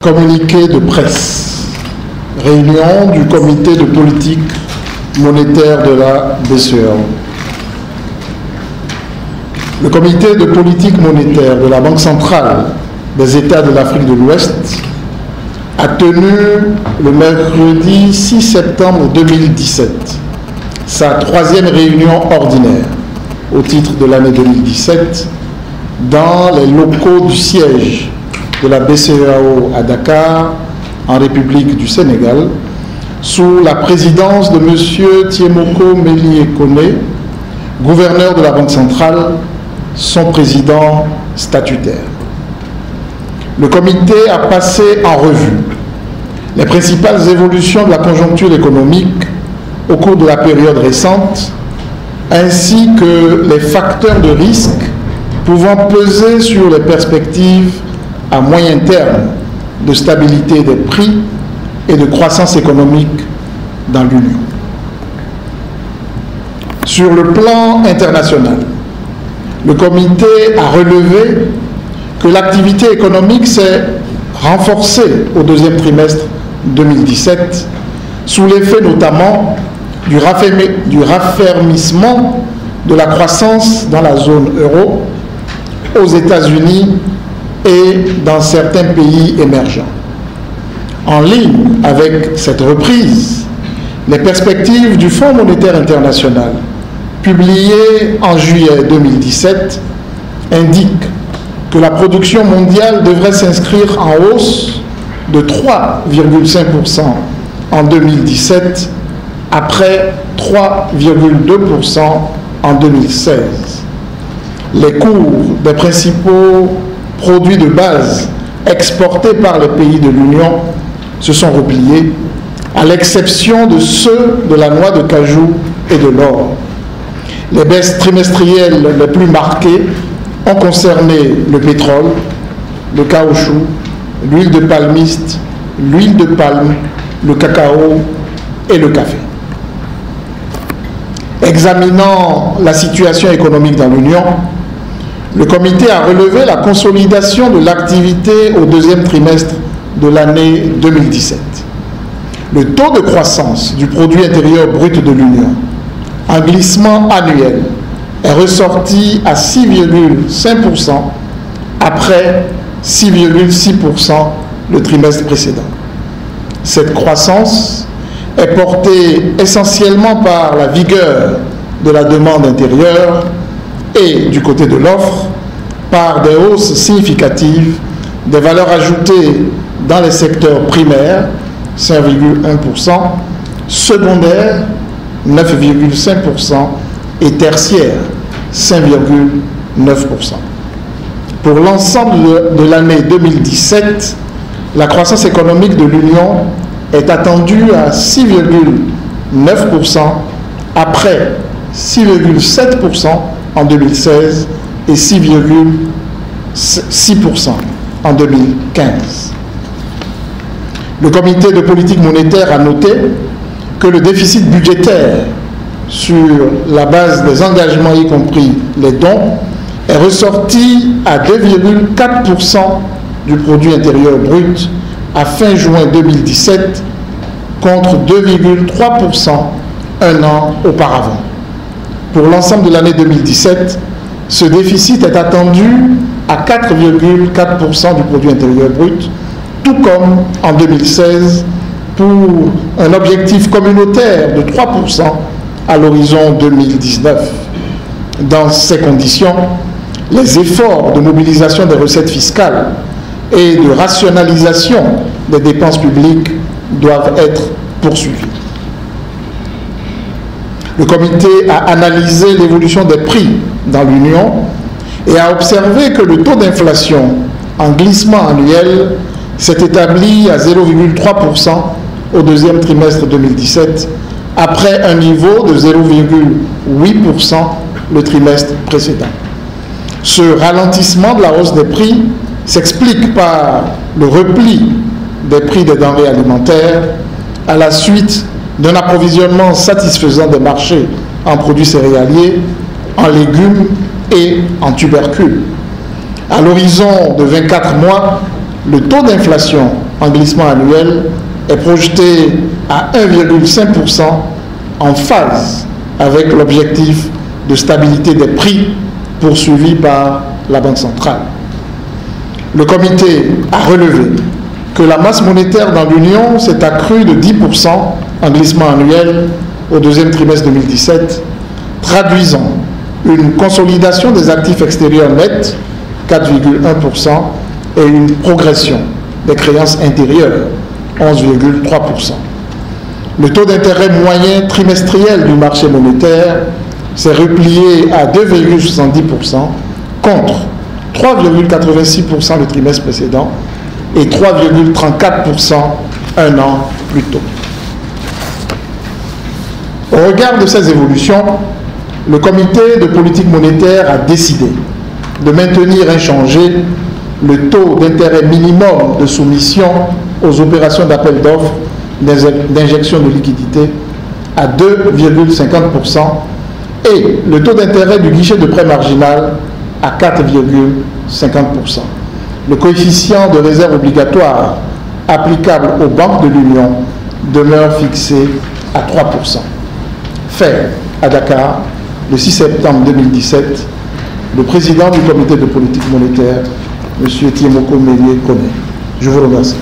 Communiqué de presse. Réunion du comité de politique monétaire de la BCEAO. Le comité de politique monétaire de la Banque centrale des États de l'Afrique de l'Ouest a tenu le mercredi 6 septembre 2017 sa troisième réunion ordinaire au titre de l'année 2017 dans les locaux du siège de la BCEAO à Dakar, en République du Sénégal, sous la présidence de M. Thiemoko Melie-Kone, gouverneur de la Banque centrale, son président statutaire. Le comité a passé en revue les principales évolutions de la conjoncture économique au cours de la période récente, ainsi que les facteurs de risque pouvant peser sur les perspectives à moyen terme de stabilité des prix et de croissance économique dans l'Union. Sur le plan international, le comité a relevé que l'activité économique s'est renforcée au deuxième trimestre 2017, sous l'effet notamment du raffermissement de la croissance dans la zone euro, aux États-Unis et dans certains pays émergents. En ligne avec cette reprise, les perspectives du Fonds monétaire international, publiées en juillet 2017, indiquent que la production mondiale devrait s'inscrire en hausse de 3,5% en 2017, après 3,2% en 2016. Les cours des principaux produits de base exportés par les pays de l'Union se sont repliés, à l'exception de ceux de la noix de cajou et de l'or. Les baisses trimestrielles les plus marquées ont concerné le pétrole, le caoutchouc, l'huile de palmiste, l'huile de palme, le cacao et le café. Examinant la situation économique dans l'Union, le comité a relevé la consolidation de l'activité au deuxième trimestre de l'année 2017. Le taux de croissance du produit intérieur brut de l'Union, en glissement annuel, est ressorti à 6,5% après 6,6% le trimestre précédent. Cette croissance est portée essentiellement par la vigueur de la demande intérieure et, du côté de l'offre, par des hausses significatives des valeurs ajoutées dans les secteurs primaires, 5,1%, secondaires, 9,5%, et tertiaires, 5,9%. Pour l'ensemble de l'année 2017, la croissance économique de l'Union est attendue à 6,9% après 6,7% en 2016 et 6,6% en 2015. Le comité de politique monétaire a noté que le déficit budgétaire sur la base des engagements, y compris les dons, est ressorti à 2,4% du produit intérieur brut à fin juin 2017 contre 2,3% un an auparavant. Pour l'ensemble de l'année 2017, ce déficit est attendu à 4,4% du produit intérieur brut, tout comme en 2016 pour un objectif communautaire de 3% à l'horizon 2019. Dans ces conditions, les efforts de mobilisation des recettes fiscales et de rationalisation des dépenses publiques doivent être poursuivis. Le comité a analysé l'évolution des prix dans l'Union et a observé que le taux d'inflation en glissement annuel s'est établi à 0,3% au deuxième trimestre 2017, après un niveau de 0,8% le trimestre précédent. Ce ralentissement de la hausse des prix s'explique par le repli des prix des denrées alimentaires à la suite d'un approvisionnement satisfaisant des marchés en produits céréaliers, en légumes et en tubercules. À l'horizon de 24 mois, le taux d'inflation en glissement annuel est projeté à 1,5% en phase avec l'objectif de stabilité des prix poursuivi par la Banque centrale. Le comité a relevé que la masse monétaire dans l'Union s'est accrue de 10% en glissement annuel au deuxième trimestre 2017, traduisant une consolidation des actifs extérieurs nets, 4,1%, et une progression des créances intérieures, 11,3%. Le taux d'intérêt moyen trimestriel du marché monétaire s'est replié à 2,70% contre 3,86% le trimestre précédent et 3,34% un an plus tôt. Au regard de ces évolutions, le comité de politique monétaire a décidé de maintenir inchangé le taux d'intérêt minimum de soumission aux opérations d'appel d'offres d'injection de liquidités à 2,50% et le taux d'intérêt du guichet de prêt marginal à 4,50%. Le coefficient de réserve obligatoire applicable aux banques de l'Union demeure fixé à 3%. Fait à Dakar, le 6 septembre 2017, le président du comité de politique monétaire, M. Tiemoko Melie Kone. Je vous remercie.